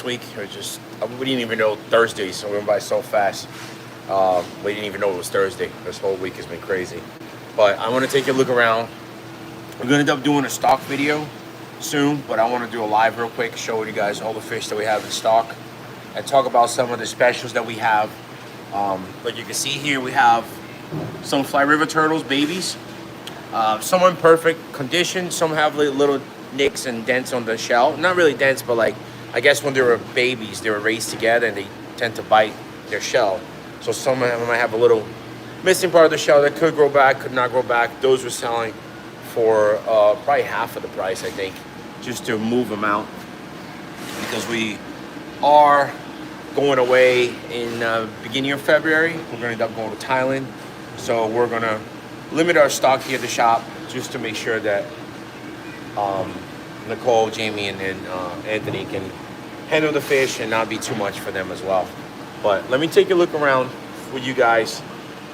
week. We didn't even know Thursday, so we went by so fast. We didn't even know it was Thursday. This whole week has been crazy. But I want to take a look around. We're going to end up doing a stock video soon, but I want to do a live real quick, show you guys all the fish that we have in stock and talk about some of the specials that we have. Like you can see here, we have some fly river turtles, babies. Some are in perfect condition. Some have little nicks and dents on the shell. Not really dents, but like, I guess when they were babies, they were raised together and they tend to bite their shell. So some of them might have a little missing part of the shell that could grow back, could not grow back. Those we're selling for probably half of the price, I think, just to move them out, because we are going away in beginning of February. We're going to end up going to Thailand, so we're going to limit our stock here at the shop just to make sure that Nicole, Jamie, and Anthony can handle the fish and not be too much for them as well. But let me take a look around with you guys.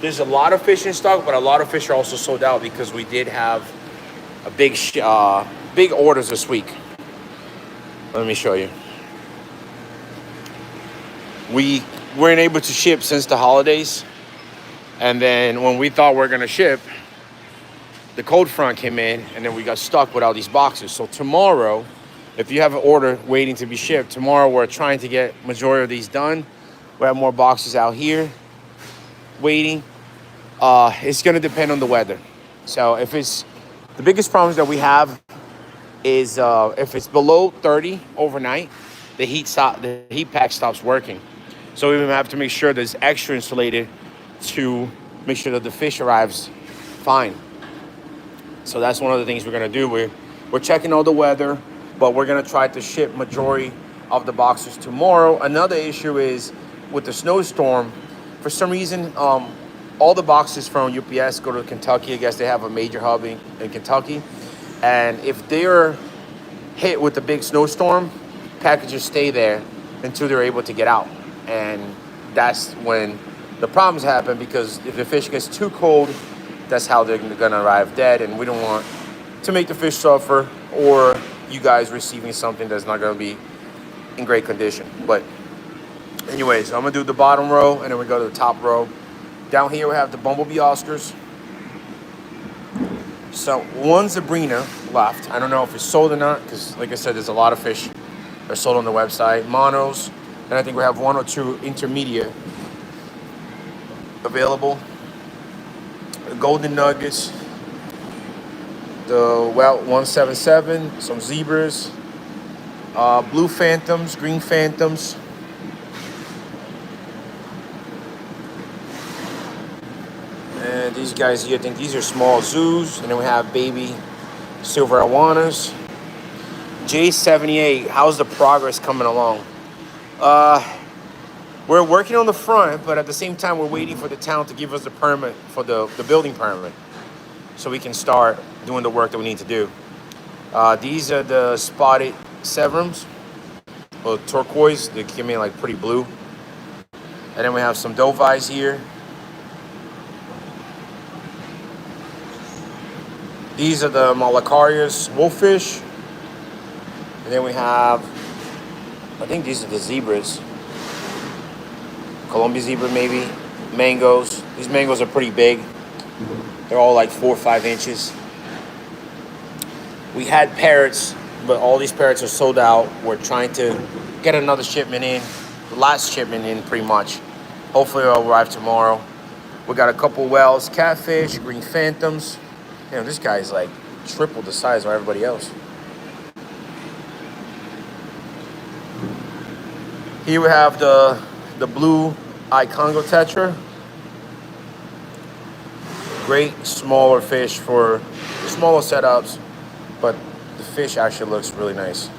There's a lot of fish in stock, but a lot of fish are also sold out because we did have a big orders this week. Let me show you. We weren't able to ship since the holidays, and then when we thought we were gonna ship, the cold front came in, and then we got stuck with all these boxes. So tomorrow, if you have an order waiting to be shipped, tomorrow we're trying to get majority of these done. We have more boxes out here waiting. It's gonna depend on the weather. So if it's the biggest problems that we have is if it's below 30 overnight, the heat pack stops working. So we have to make sure there's extra insulated to make sure that the fish arrives fine. So that's one of the things we're gonna do. We're checking all the weather, but we're gonna try to ship majority of the boxes tomorrow. Another issue is with the snowstorm. For some reason, all the boxes from UPS go to Kentucky. I guess they have a major hub in Kentucky. And if they're hit with a big snowstorm, packages stay there until they're able to get out. And that's when the problems happen, because if the fish gets too cold, that's how they're gonna arrive dead. And we don't want to make the fish suffer or you guys receiving something that's not gonna be in great condition. But anyways, I'm gonna do the bottom row and then we go to the top row. Down here we have the bumblebee Oscars. So one Sabrina left. I don't know if it's sold or not, because like I said, there's a lot of fish that are sold on the website. Monos, and I think we have one or two intermediate available. The golden nuggets, the Welt 177, some zebras, blue phantoms, green phantoms. And these guys here, I think these are small zoos. And then we have baby silver arowanas. J78, how's the progress coming along? We're working on the front, but at the same time, we're waiting for the town to give us the permit for the building permit, so we can start doing the work that we need to do. These are the spotted severums, well, turquoise. They came in like pretty blue. And then we have some dovies here. These are the Malacarius wolffish. And then we have, I think these are the zebras. Columbia zebra maybe. Mangoes. These mangoes are pretty big. They're all like 4 or 5 inches. We had parrots, but all these parrots are sold out. We're trying to get another shipment in. The last shipment in pretty much. Hopefully it'll arrive tomorrow. We got a couple whales, catfish, green phantoms. Damn, this guy is like triple the size of everybody else. Here we have the blue eye Congo tetra. Great smaller fish for smaller setups, but the fish actually looks really nice.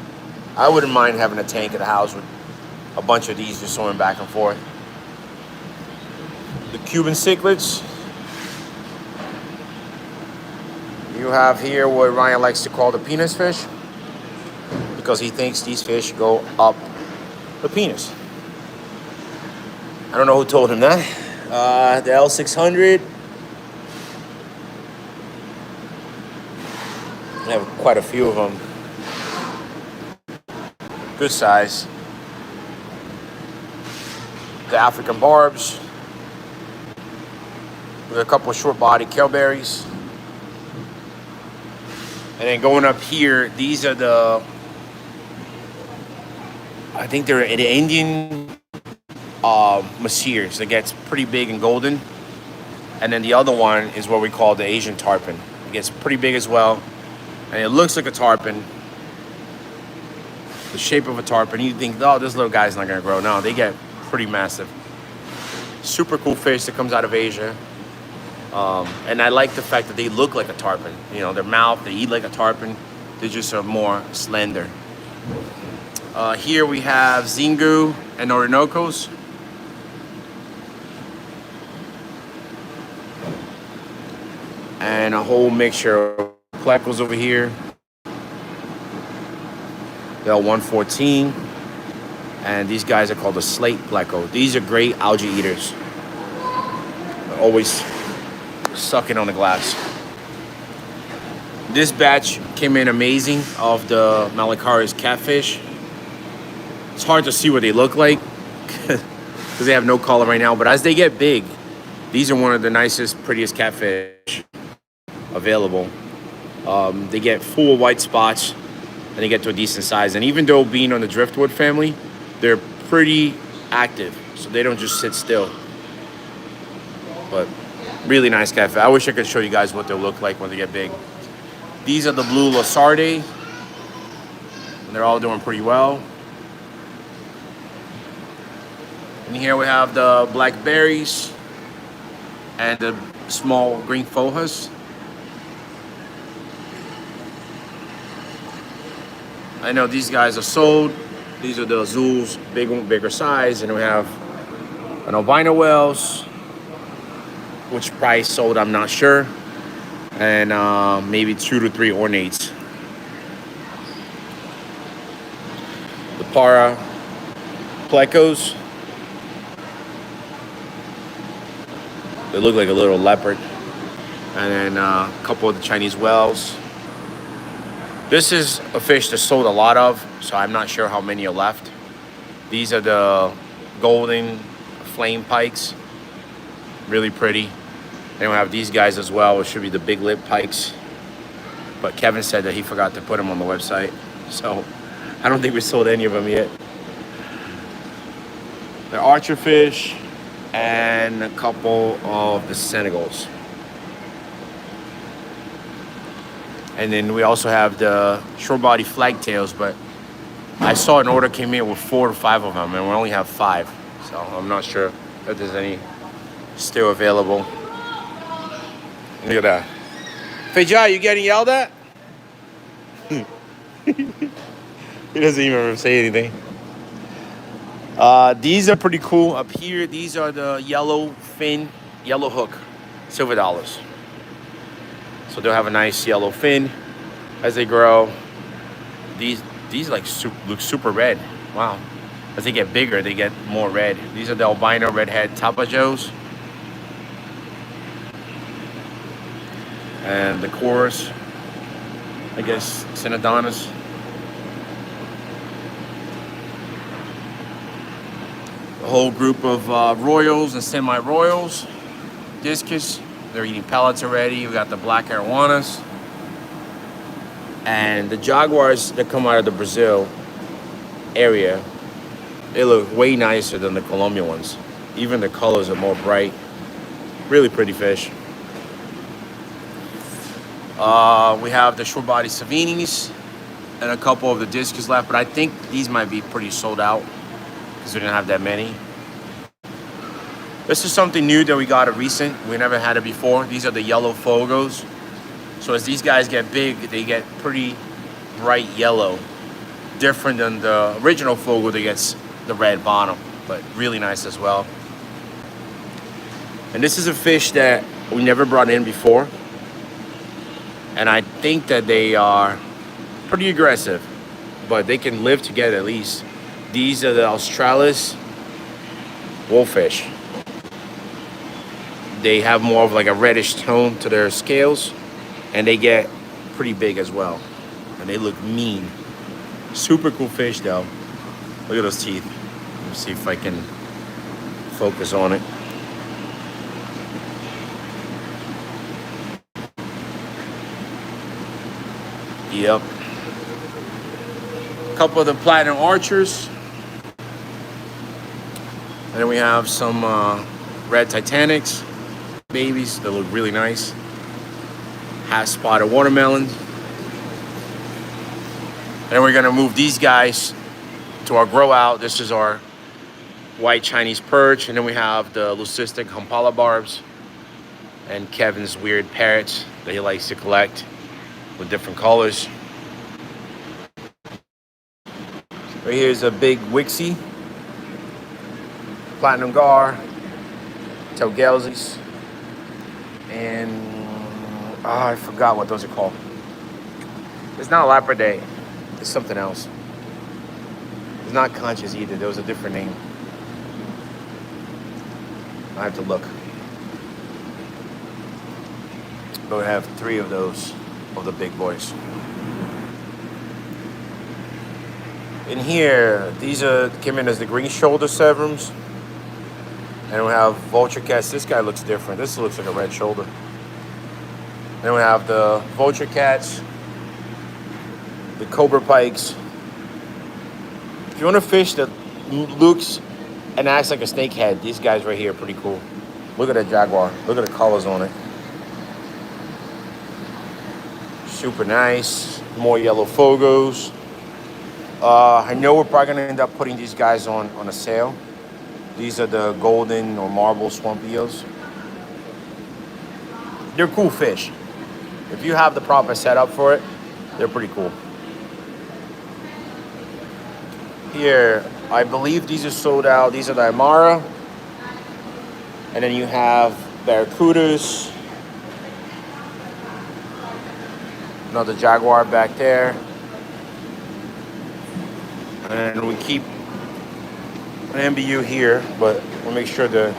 I wouldn't mind having a tank at the house with a bunch of these just swimming back and forth. The Cuban cichlids. You have here what Ryan likes to call the penis fish, because he thinks these fish go up the penis. I don't know who told him that. The L600. I have quite a few of them. Good size. the African barbs. With a couple of short body kelberries. And then going up here, these are I think they're the Indian Messiers. That gets pretty big and golden. And then the other one is what we call the Asian tarpon. It gets pretty big as well. And it looks like a tarpon. The shape of a tarpon. You think, oh, this little guy's not gonna grow. No, they get pretty massive. Super cool fish that comes out of Asia. And I like the fact that they look like a tarpon. You know, their mouth, they eat like a tarpon. They just are more slender. Here we have Zingu and Orinoco's. And a whole mixture of plecos over here. They're 114. And these guys are called the slate pleco. These are great algae eaters. They're always sucking on the glass. This batch came in amazing of the Malacari's catfish. It's hard to see what they look like because they have no color right now. But as they get big, these are one of the nicest, prettiest catfish available. They get full white spots and they get to a decent size. And even though being on the driftwood family, they're pretty active, so they don't just sit still. But really nice catfish. I wish I could show you guys what they'll look like when they get big. These are the blue Lasarde. And they're all doing pretty well. And here we have the blackberries and the small green fojas. I know these guys are sold. These are the azules, bigger size. And we have an albino whales, which price sold, I'm not sure. And maybe 2 to 3 ornates. The para plecos. They look like a little leopard. And then a couple of the Chinese whales. This is a fish that's sold a lot of, so I'm not sure how many are left. These are the golden flame pikes. Really pretty. Then we have these guys as well, which should be the big lip pikes. But Kevin said that he forgot to put them on the website. So I don't think we sold any of them yet. They're archer fish and a couple of the Senegals. And then we also have the short body flagtails, but I saw an order came in with 4 to 5 of them and we only have 5. So I'm not sure if there's any still available. Look at that. Fejai, you getting yelled at? He doesn't even say anything. These are pretty cool. Up here, these are the yellow fin, yellow hook, silver dollars. So they'll have a nice yellow fin as they grow. These like look super red. Wow. As they get bigger, they get more red. These are the albino redhead tapajos. And the chorus, I guess, Synodonis. A whole group of royals and semi-royals. Discus, they're eating pellets already. We got the black arowanas. And the jaguars that come out of the Brazil area, they look way nicer than the Colombian ones. Even the colors are more bright. Really pretty fish. We have the short body Savinis and a couple of the discus left, but I think these might be pretty sold out because we didn't have that many. This is something new that we got recent. We never had it before. These are the yellow fogos. So as these guys get big, they get pretty bright yellow. Different than the original fogo that gets the red bottom, but really nice as well. And this is a fish that we never brought in before. And I think that they are pretty aggressive, but they can live together at least. These are the Australis wolffish. They have more of like a reddish tone to their scales, and they get pretty big as well. And they look mean. Super cool fish though. Look at those teeth. Let me see if I can Focus on it. Yep. A couple of the platinum archers. And then we have some red Titanics babies that look really nice. Half spotted watermelon. And then we're gonna move these guys to our grow out. This is our white Chinese perch. And then we have the leucistic Humpala barbs and Kevin's weird parrots that he likes to collect with different colors. Right here is a big Wixie, Platinum Gar, Telgelsies, and I forgot what those are called. It's not Lapredae, it's something else. It's not Conscious either, there was a different name. I have to look. But we have 3 of those, of the big boys. In here, these came in as the green shoulder severums. And we have vulture cats. This guy looks different. This looks like a red shoulder. Then we have the vulture cats, the cobra pikes. If you want a fish that looks and acts like a snakehead, these guys right here are pretty cool. Look at that jaguar. Look at the colors on it. Super nice. More yellow fogos. I know we're probably gonna end up putting these guys on a sale. These are the golden or marble swamp eels. They're cool fish. If you have the proper setup for it, they're pretty cool. Here, I believe these are sold out. These are the Aymara. And then you have barracudas. Another jaguar back there. And we keep an MBU here, but we'll make sure they're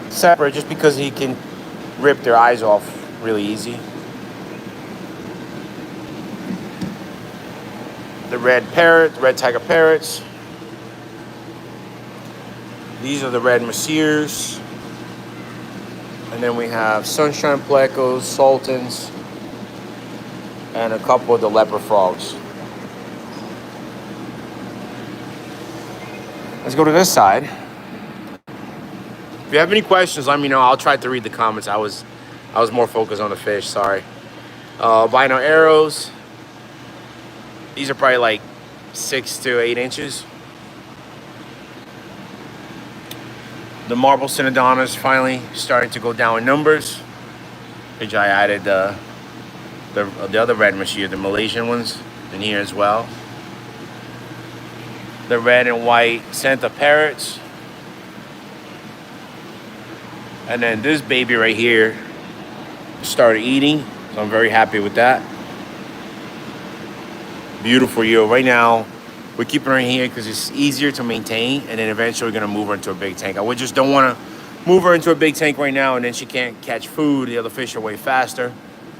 separate just because he can rip their eyes off really easy. The red parrot, red tiger parrots. These are the red messiers. And then we have sunshine plecos, sultans, and a couple of the leopard frogs. Let's go to this side. If you have any questions, let me know. I'll try to read the comments. I was more focused on the fish, sorry. Vinyl arrows. These are probably like 6 to 8 inches. The marble Synodontas finally starting to go down in numbers. Which I added the other red monsieur, the Malaysian ones, in here as well. The red and white Santa parrots. And then this baby right here started eating, so I'm very happy with that. Beautiful eel. Right now, we're keeping her in here because it's easier to maintain, and then eventually we're gonna move her into a big tank. I just don't wanna move her into a big tank right now, and then she can't catch food. The other fish are way faster.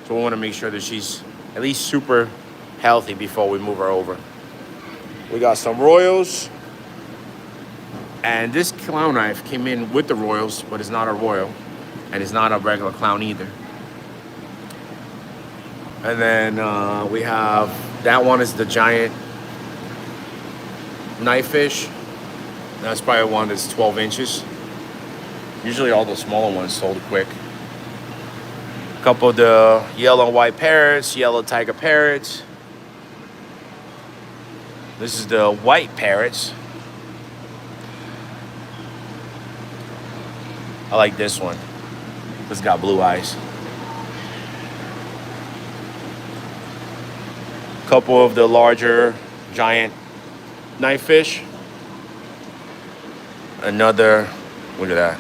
So we wanna make sure that she's at least super healthy before we move her over. We got some royals. And this clown knife came in with the royals, but it's not a royal. And it's not a regular clown either. And then we have, that one is the giant knife fish. That's probably one that's 12 inches. Usually all the smaller ones sold quick. A couple of the yellow and white parrots, yellow tiger parrots. This is the white parrots. I like this one. It's got blue eyes. Couple of the larger giant knife fish. Another, look at that.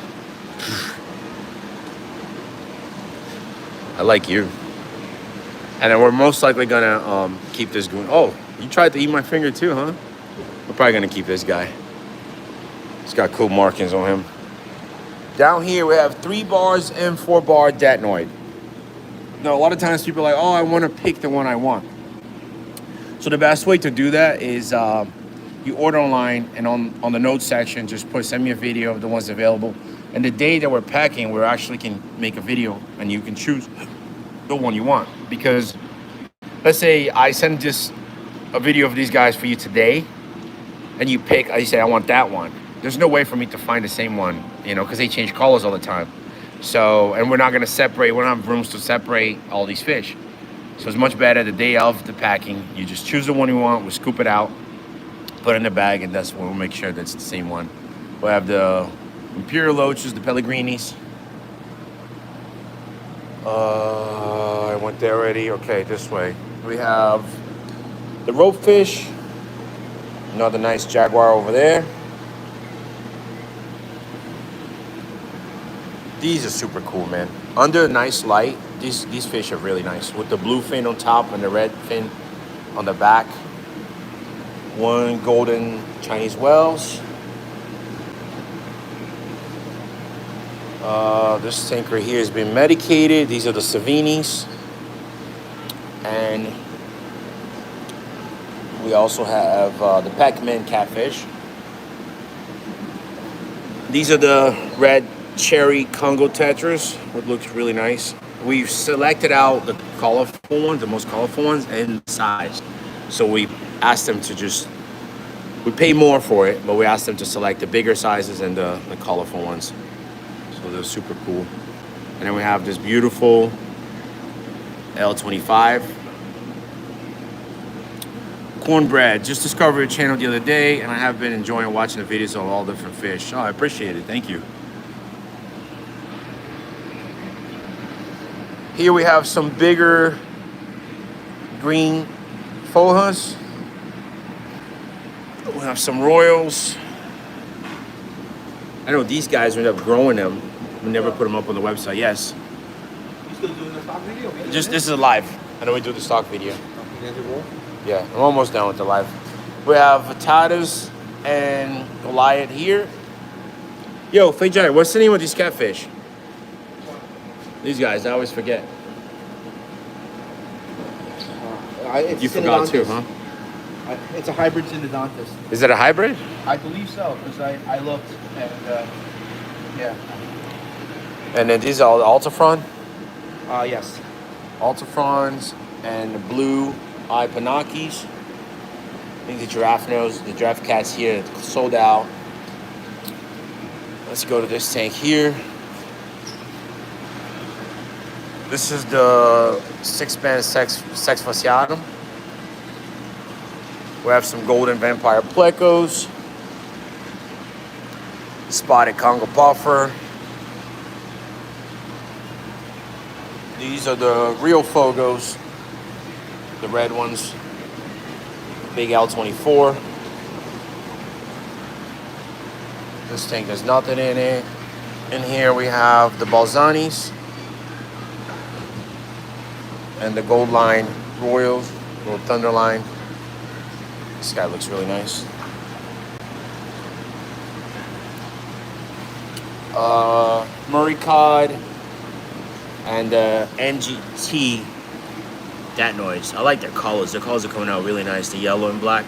I like you. And then we're most likely gonna keep this going. Oh, you tried to eat my finger too, huh? We're probably gonna keep this guy. He's got cool markings on him. Down here we have 3 bars and 4 bar datnoid. Now a lot of times people are like, oh, I wanna pick the one I want. So the best way to do that is You order online, and on the notes section, just put send me a video of the ones available. And the day that we're packing, we actually can make a video, and you can choose the one you want. Because let's say I send just a video of these guys for you today, and you pick, you say I want that one. There's no way for me to find the same one, you know, because they change colors all the time. So, and we're not gonna separate. We don't have rooms to separate all these fish. So it's much better the day of the packing. You just choose the one you want. We scoop it out, put it in the bag, and that's when we'll make sure that's the same one. We'll have the Imperial Loaches, the Pellegrinis. I went there already. Okay, this way. We have the rope fish. Another nice jaguar over there. These are super cool, man. Under a nice light, these fish are really nice. With the blue fin on top and the red fin on the back. One golden Chinese whales. This tank right here has been medicated. These are the Savinis. And we also have the Pac-Man catfish. These are the red cherry Congo tetras, which looks really nice. We've selected out the colorful ones, the most colorful ones, and size. So we asked them to just, we pay more for it, but we asked them to select the bigger sizes and the colorful ones. So they're super cool. And then we have this beautiful L25. Cornbread. Just discovered your channel the other day, and I have been enjoying watching the videos of all different fish. Oh, I appreciate it. Thank you. Here we have some bigger green fohas. We have some royals. I know these guys ended up growing them. We never put them up on the website. Yes. You still doing the stock video? Just this is live. I know we do the stock video. Yeah, I'm almost done with the live. We have Tatas and Goliath here. Yo, Fejai, what's the name of these catfish? These guys, I always forget. You forgot too, huh? It's a hybrid Synodontis. Is it a hybrid? I believe so, because I looked and yeah. And then these are the Altafron? Yes. Altafrons and the blue eye Panakis. I think the giraffe nose, the giraffe cats here sold out. Let's go to this tank here. This is the 6-band sex fasciatum. We have some golden vampire plecos, spotted Congo puffer. These are the real Fogos, the red ones, big L24. This tank has nothing in it. In here we have the Balzanis and the Gold Line Royals, little Thunder Line. This guy looks really nice. Murray Cod and NGT Dat Noise. I like their colors. Their colors are coming out really nice. The yellow and black.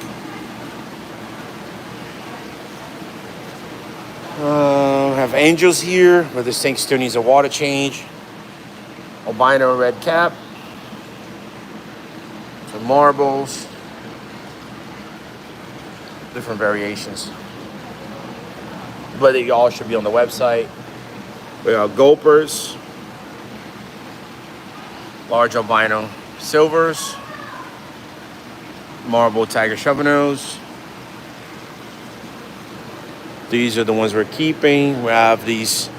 Have Angels here, where this tank still needs a water change. Albino red cap. Some marbles. Different variations. But they all should be on the website. We have gulpers. Large albino silvers. Marble tiger shovelnose. These are the ones we're keeping. We have these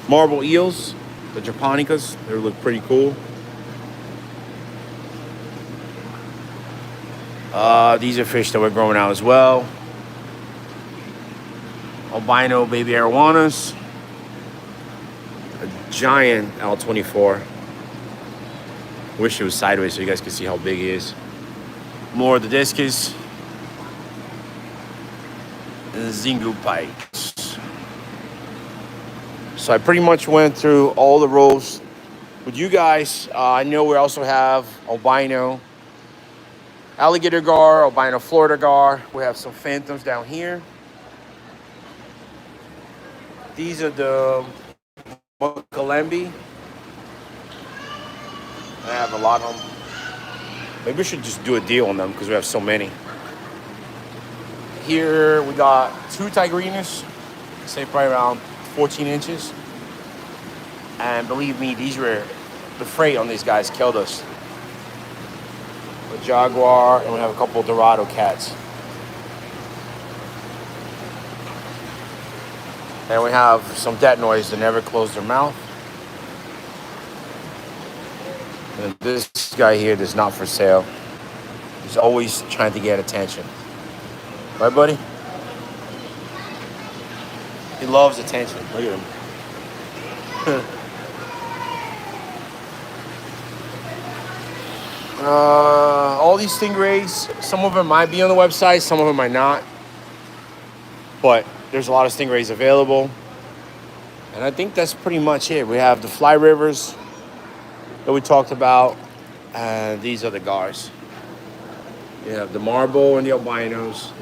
marble eels, the japonicas. They look pretty cool. These are fish that we're growing out as well. Albino baby arowanas. A giant L24. Wish it was sideways so you guys could see how big he is. More of the discus. And the Zingu pikes. So I pretty much went through all the rows with you guys. I know we also have albino alligator gar, albino Florida gar. We have some phantoms down here. These are the Kalembi. I have a lot of them. Maybe we should just do a deal on them because we have so many. Here we got 2 tigrinas, say probably around 14 inches. And believe me, these were, the freight on these guys killed us. A jaguar, and we have a couple of Dorado cats. And we have some Detnoids that never close their mouth. And this guy here is not for sale. He's always trying to get attention. Right, buddy? He loves attention. Look at him. All these Stingrays, some of them might be on the website, some of them might not. But there's a lot of Stingrays available. And I think that's pretty much it. We have the Fly Rivers that we talked about. And these are the gars. You have the marble and the albinos,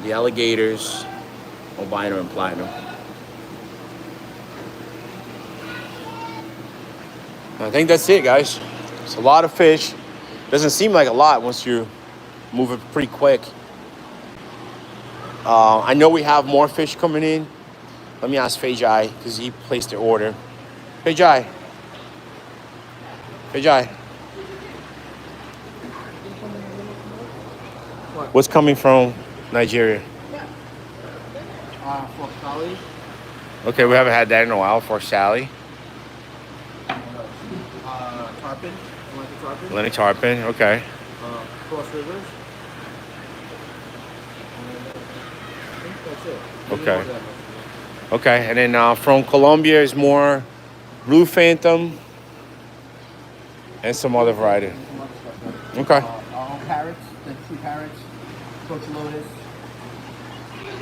the alligators, albino and platinum. I think that's it, guys. It's a lot of fish. Doesn't seem like a lot once you move it pretty quick. I know we have more fish coming in. Let me ask Fejai, because he placed the order. Fejai. Fejai. What's coming from Nigeria? For Sally. Okay, we haven't had that in a while. For Sally. Tarpon. You like the tarpon? Lenny Tarpon, okay. Cross Rivers. I think that's it. Okay. Okay, and then from Colombia is more Blue Phantom and some other variety. Okay. Parrots, the 2 parrots, Coach Lotus.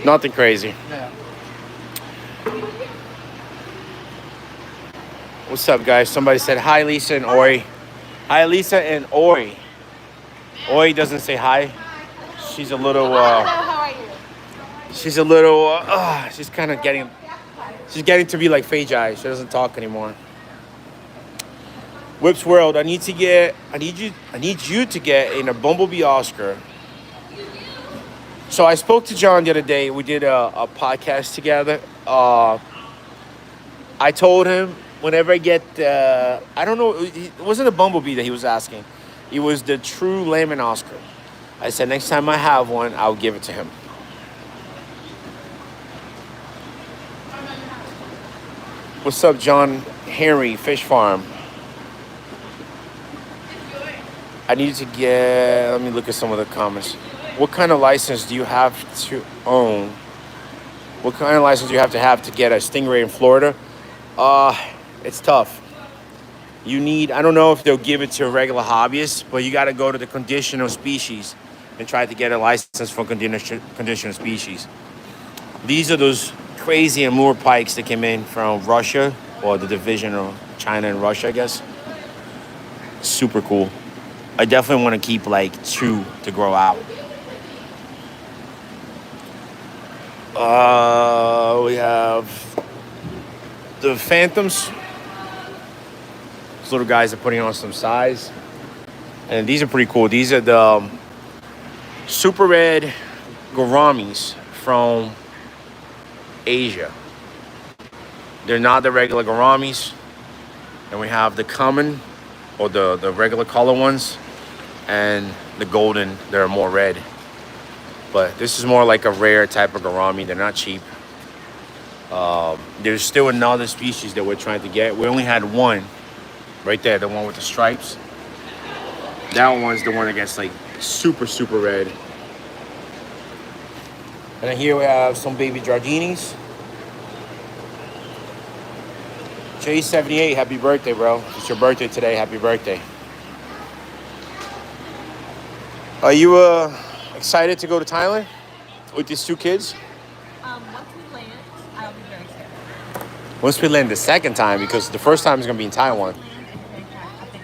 Nothing crazy. Yeah. What's up, guys? Somebody said hi, Lisa and Ori. Hi, Lisa and Ori. Ori doesn't say hi. She's a little. Hello, how are you? She's a little. She's kind of getting. She's getting to be like Fejai. She doesn't talk anymore. Whips World. I need you to get in a Bumblebee Oscar. So I spoke to John the other day. We did a podcast together. I told him whenever I get, I don't know, it wasn't a Bumblebee that he was asking. It was the true lemon Oscar. I said next time I have one, I'll give it to him. What's up, John Henry, Fish Farm? I need to get, let me look at some of the comments. What kind of license do you have to own? What kind of license do you have to get a Stingray in Florida? It's tough. You need, I don't know if they'll give it to a regular hobbyist, but you got to go to the conditional species and try to get a license for conditional species. These are those crazy Amur pikes that came in from Russia, or the division of China and Russia, I guess. Super cool. I definitely want to keep like 2 to grow out. We have the Phantoms. These little guys are putting on some size. And these are pretty cool. These are the super red gouramis from Asia. They're not the regular gouramis. And we have the common, or the regular color ones, and the golden, they're more red. But this is more like a rare type of gourami. They're not cheap. There's still another species that we're trying to get. We only had one right there, the one with the stripes. That one's the one that gets like super, super red. And then here we have some baby Jardinis. J78, happy birthday, bro. It's your birthday today. Happy birthday. Are you excited to go to Thailand with these 2 kids? Once we land, I'll be very excited. Once we land the second time, because the first time is going to be in Taiwan. I think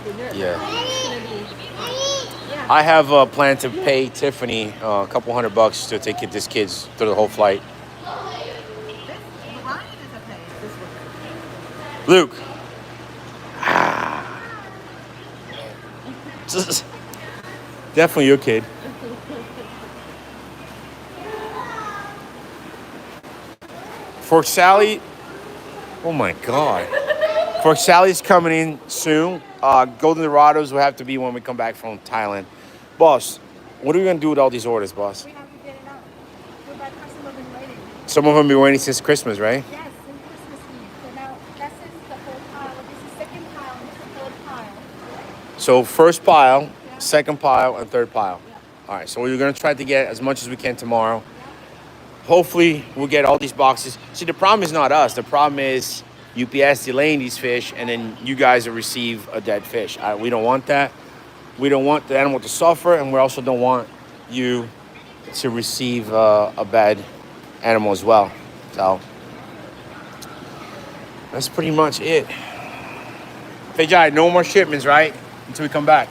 it'll be great. Yeah. It's gonna be I have a plan to pay Tiffany a couple $100 to take these kids through the whole flight. Luke. Definitely your kid. For Sally, oh my God. For Sally's coming in soon. Golden Dorados will have to be when we come back from Thailand. Boss, what are we gonna do with all these orders, boss? We have to get it out. Our customer been waiting. Some of them been waiting since Christmas, right? Yes, since Christmas Eve. So now this is the whole pile. This is second pile. This is third pile. So first pile, Yeah. second pile, and third pile. Yeah. All right, so we're gonna try to get as much as we can tomorrow. Hopefully, we'll get all these boxes. See, the problem is not us. The problem is UPS delaying these fish, and then you guys will receive a dead fish. We don't want that. We don't want the animal to suffer, and we also don't want you to receive a bad animal as well. So that's pretty much it. Fejai, no more shipments, right? Until we come back.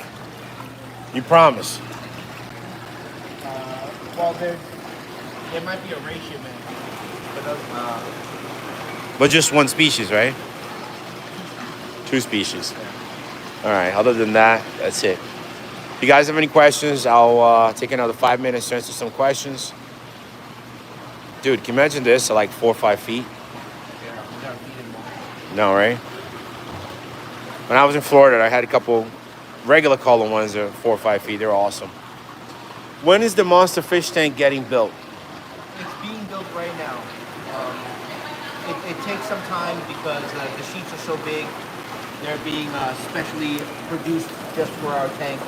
You promise. Well, there might be a race shipment, But just one species, right? Two species. All right, other than that, that's it. If you guys have any questions, I'll take another 5 minutes to answer some questions. Dude, can you imagine this at like 4 or 5 feet? No, right? When I was in Florida, I had a couple regular color ones that are 4 or 5 feet. They're awesome. When is the monster fish tank getting built? It's being built right now. It takes some time because the sheets are so big. They're being specially produced just for our tank.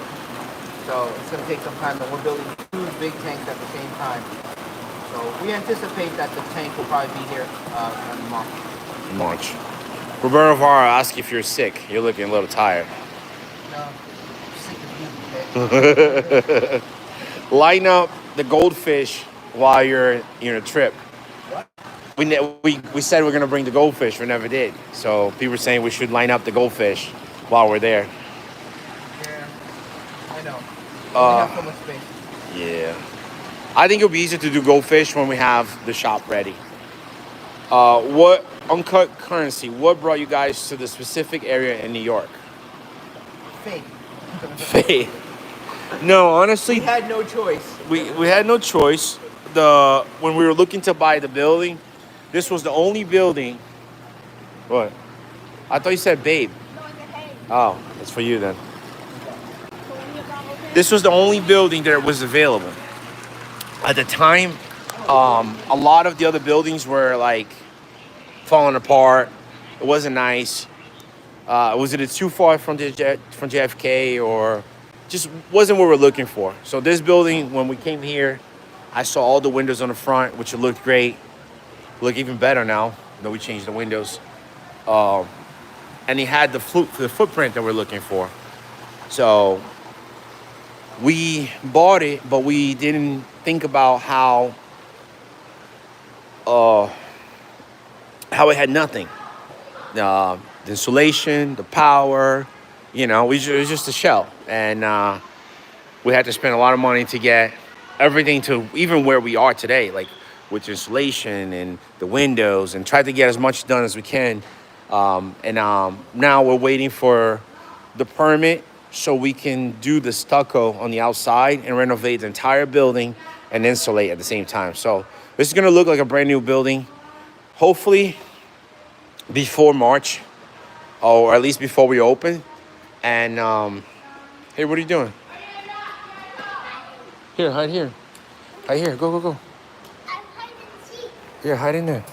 So it's going to take some time, and we're building 2 big tanks at the same time. So we anticipate that the tank will probably be here in March. March. Roberto Vara asked if you're sick. You're looking a little tired. No, I'm sick of you, okay? Line up the goldfish while you're in a trip. We said we're gonna bring the goldfish. We never did. So people were saying we should line up the goldfish while we're there. Yeah, I know. We have so much space. Yeah. I think it'll be easier to do goldfish when we have the shop ready. What Uncut Currency? What brought you guys to the specific area in New York? Fate. Faith. No, honestly, We had no choice. we had no choice. When we were looking to buy the building, this was the only building. What? I thought you said babe. No, it's a hay. Oh, that's for you then. So when you're done opening, This was the only building that was available. At the time, a lot of the other buildings were like falling apart. It wasn't nice. Was it too far from JFK, or just wasn't what we're looking for? So this building, when we came here, I saw all the windows on the front, which looked great. Look even better now that we changed the windows. And it had the footprint that we're looking for. So we bought it, but we didn't think about how it had nothing. The insulation, the power, it was just a shell. And we had to spend a lot of money to get everything to even where we are today, like with insulation and the windows, and tried to get as much done as we can. Now we're waiting for the permit so we can do the stucco on the outside and renovate the entire building and insulate at the same time. So this is gonna look like a brand new building, hopefully before March, or at least before we open. And hey, what are you doing? Here, hide here. Hide here, go, go, go. I'm hiding in the seat. Here, hide in there.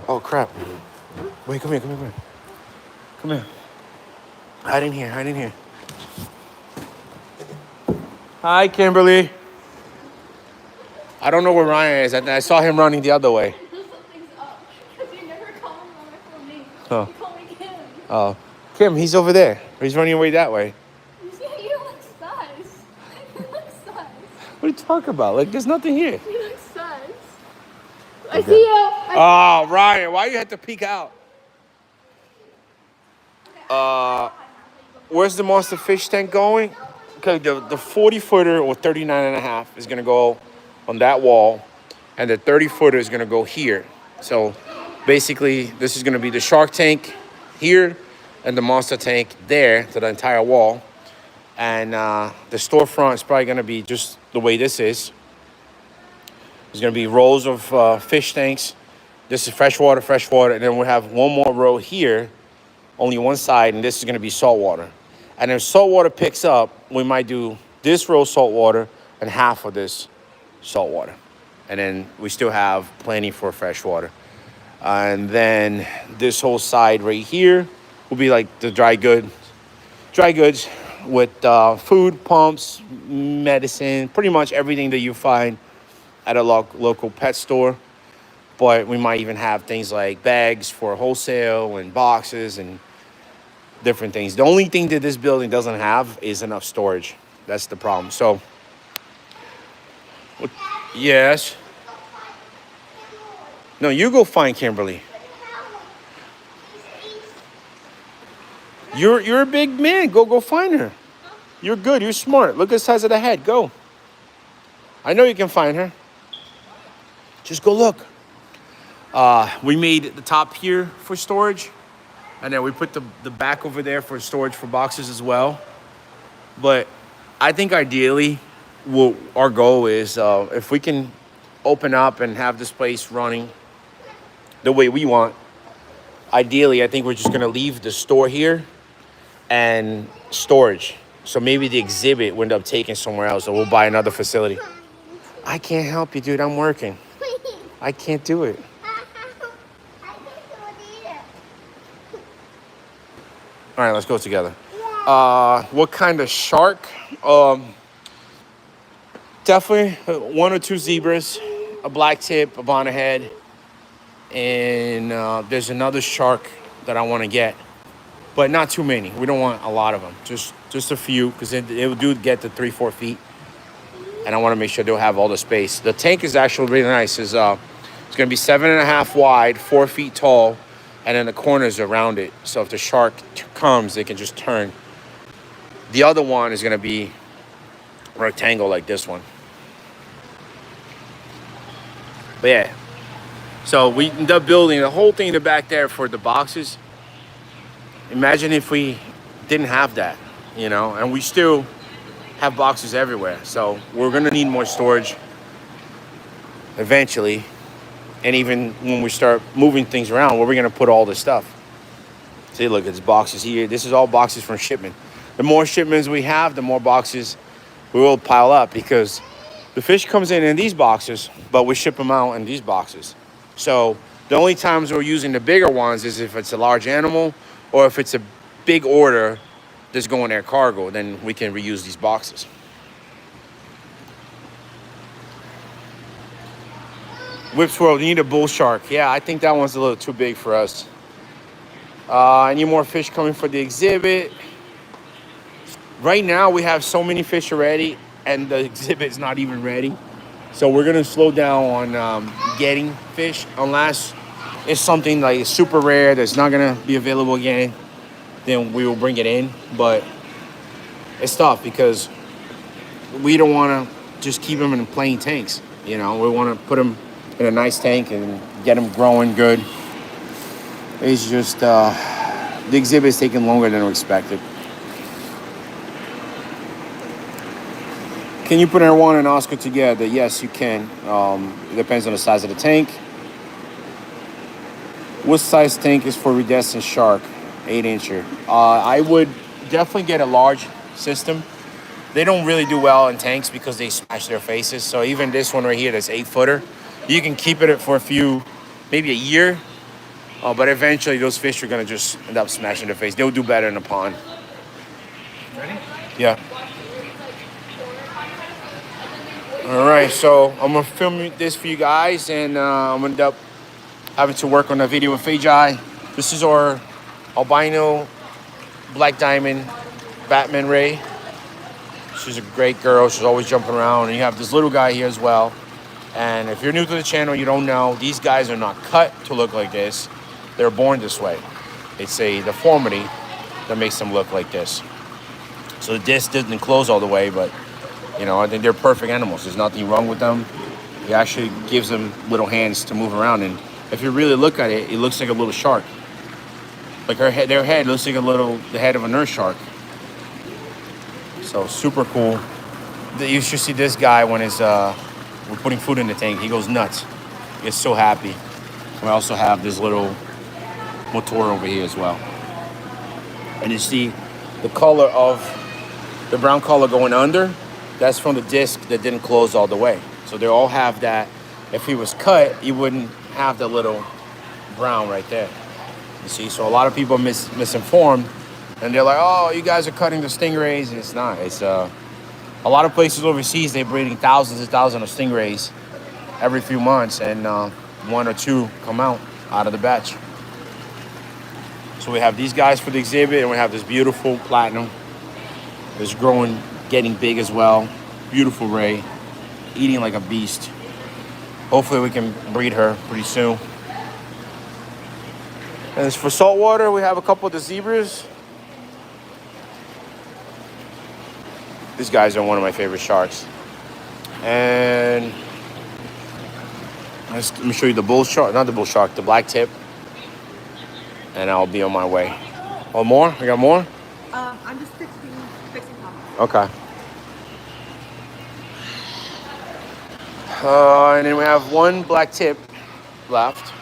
Oh, crap. Wait, come here, come here, come here. Come here. Hide in here, hide in here. Hi, Kimberly. I don't know where Ryan is. I saw him running the other way. Something's up. Because you never call him on my phone name. Oh. You call me Kim. Oh, Kim, he's over there. He's running away that way. You see, you look sus. You look sus. What are you talking about? Like, there's nothing here. You look sus. I see you. Oh, Ryan, why you had to peek out? where's the monster fish tank going? Okay, the 40 footer or 39 and a half is gonna go on that wall, and the 30 footer is gonna go here. So basically, this is gonna be the shark tank here and the monster tank there to the entire wall. And the storefront is probably gonna be just the way this is. There's gonna be rows of fish tanks. This is freshwater, and then we'll have one more row here, only one side, and this is gonna be saltwater. And if saltwater picks up, we might do this row saltwater and half of this saltwater. And then we still have plenty for freshwater. And then this whole side right here will be like the dry goods with food, pumps, medicine, pretty much everything that you find at a local pet store. But we might even have things like bags for wholesale and boxes and different things. The only thing that this building doesn't have is enough storage. That's the problem. So, yes. No, you go find Kimberly. You're a big man. Go find her. You're good. You're smart. Look at the size of the head. Go. I know you can find her. Just go look. We made the top here for storage. And then we put the back over there for storage for boxes as well. But I think ideally, what our goal is, if we can open up and have this place running the way we want, ideally, I think we're just gonna leave the store here and storage. So maybe the exhibit will end up taking somewhere else, or we'll buy another facility. I can't help you, dude. I'm working. I can't do it. All right, let's go together. What kind of shark? Definitely 1 or 2 zebras, a black tip, a bonnethead, and there's another shark that I want to get, but not too many. We don't want a lot of them, just a few, because it do get to 3-4 feet, and I want to make sure they'll have all the space. The tank is actually really nice. It's going to be 7.5 wide, 4 feet tall, and then the corners around it. So if the shark comes, they can just turn. The other one is gonna be a rectangle like this one. But yeah, so we end up building the whole thing in the back there for the boxes. Imagine if we didn't have that, you know, and we still have boxes everywhere. So we're gonna need more storage eventually. And even when we start moving things around, where we're gonna put all this stuff. See, look, it's boxes here. This is all boxes from shipment. The more shipments we have, the more boxes we will pile up, because the fish comes in these boxes, but we ship them out in these boxes. So the only times we're using the bigger ones is if it's a large animal, or if it's a big order that's going air cargo, then we can reuse these boxes. Whip swirl, you need a bull shark. Yeah, I think that one's a little too big for us. I need more fish coming for the exhibit. Right now, we have so many fish already, and the exhibit's not even ready. So we're gonna slow down on getting fish, unless it's something like super rare that's not gonna be available again, then we will bring it in. But it's tough because we don't wanna just keep them in plain tanks. You know, we wanna put them in a nice tank and get them growing good. It's just the exhibit's taking longer than we expected. Can you put Erwan and Oscar together? Yes, you can. It depends on the size of the tank. What size tank is for iridescent shark? 8-incher. I would definitely get a large system. They don't really do well in tanks because they smash their faces. So even this one right here, that's 8-footer. You can keep it for maybe a year, but eventually those fish are gonna just end up smashing their face. They'll do better in a pond. Ready? Yeah. All right, so I'm gonna film this for you guys, and I'm gonna end up having to work on a video with Fajai. This is our albino black diamond Batman Ray. She's a great girl. She's always jumping around, and you have this little guy here as well. And if you're new to the channel, you don't know, these guys are not cut to look like this. They're born this way. It's a deformity that makes them look like this. So the disc didn't close all the way, but you know, I think they're perfect animals. There's nothing wrong with them. It actually gives them little hands to move around, and if you really look at it, it looks like a little shark. Like their head looks like the head of a nurse shark. So super cool. You should see this guy when we're putting food in the tank. He goes nuts. He gets so happy. We also have this little motor over here as well. And you see the color of the brown color going under, that's from the disc that didn't close all the way. So they all have that. If he was cut, you wouldn't have the little brown right there. You see, so a lot of people misinformed, and they're like, oh, you guys are cutting the stingrays. And it's not. It's a lot of places overseas, they're breeding thousands and thousands of stingrays every few months, and one or two come out of the batch. So we have these guys for the exhibit, and we have this beautiful platinum. It's growing, getting big as well. Beautiful ray, eating like a beast. Hopefully we can breed her pretty soon. And as for saltwater, we have a couple of the zebras. These guys are one of my favorite sharks. And let me show you the bull shark, not the bull shark, the black tip. And I'll be on my way. Oh, more? We got more? I'm just fixing them. Okay. And then we have one black tip left.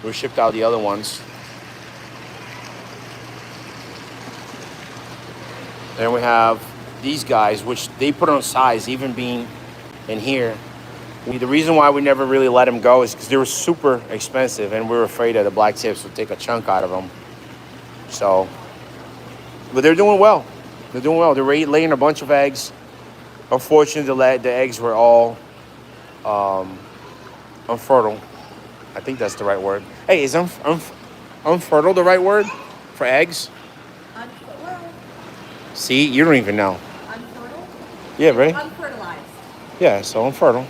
We shipped out the other ones. Then we have these guys, which they put on size, even being in here. The reason why we never really let them go is because they were super expensive, and we were afraid that the black tips would take a chunk out of them. So, but they're doing well. They're doing well. They're laying a bunch of eggs. Unfortunately, the eggs were all unfertile. I think that's the right word. Hey, is unfertile the right word for eggs? Well, See, you don't even know. unfertile? Yeah, right? Unfertilized. Yeah, so unfertile.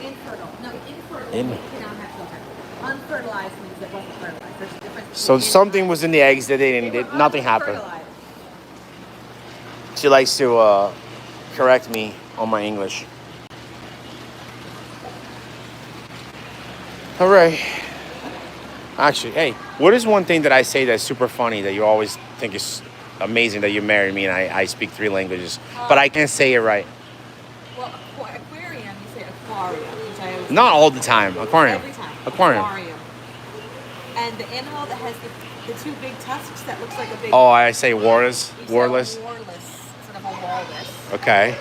Infertile. No, infertile. In- You cannot have children. Unfertilized means it wasn't fertilized. There's a difference. So between something was in the eggs that they They didn't. were Nothing happened. unfertilized. She likes to correct me on my English. All right. Actually, hey, what is one thing that I say that's super funny that you always think is amazing that you married me and I speak 3 languages, but I can't say it right? Well, aquarium, you say aquarium, which I always Not all the time. Aquarium. every time. Aquarium. And the animal that has the 2 big tusks that looks like a big. Oh, I say warless. You say Warless. Warless instead of a walrus. Okay.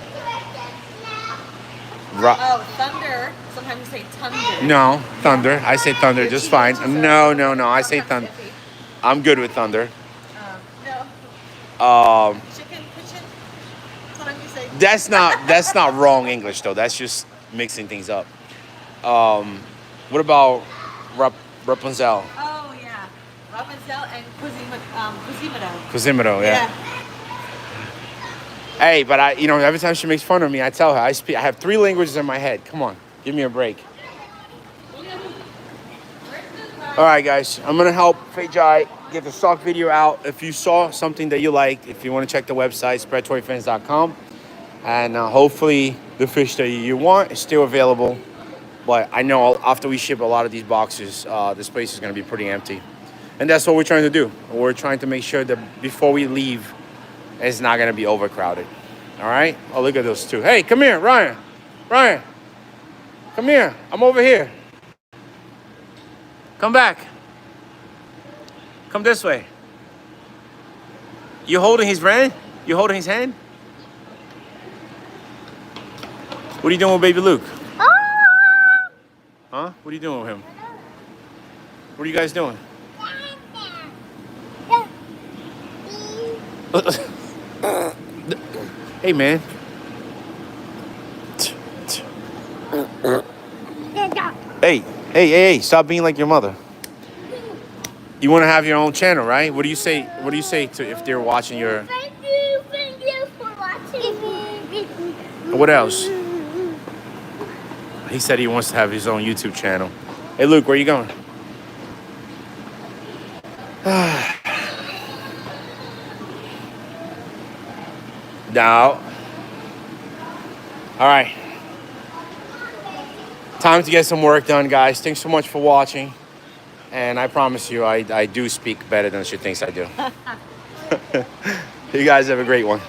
Oh, thunder. Sometimes you say thunder. No, thunder. I say thunder Your just cheek fine. itches are No. I say sometimes thunder. iffy. I'm good with thunder. No. Chicken, kitchen. Sometimes you say. That's not wrong English though. That's just mixing things up. What about Rapunzel? Oh yeah, Rapunzel and Quasimodo. Quasimodo, yeah. Hey, but every time she makes fun of me, I tell her I have 3 languages in my head. Come on, give me a break. All right, guys, I'm gonna help Fejai get the stock video out. If you saw something that you liked, if you want to check the website, predatoryfins.com, and hopefully the fish that you want is still available. But I know after we ship a lot of these boxes, this place is gonna be pretty empty, and that's what we're trying to do. We're trying to make sure that before we leave, it's not gonna be overcrowded. All right? Oh, look at those 2. Hey, come here, Ryan. Ryan, come here. I'm over here. Come back. Come this way. You holding his hand? You holding his hand? What are you doing with baby Luke? Huh? What are you doing with him? What are you guys doing? Hey, man. Hey, stop being like your mother. You want to have your own channel, right? What do you say to if they're watching your... Thank you for watching. What else? He said he wants to have his own YouTube channel. Hey, Luke, where you going? doubt. All right. Time to get some work done, guys. Thanks so much for watching. And I promise you, I do speak better than she thinks I do. You guys have a great one.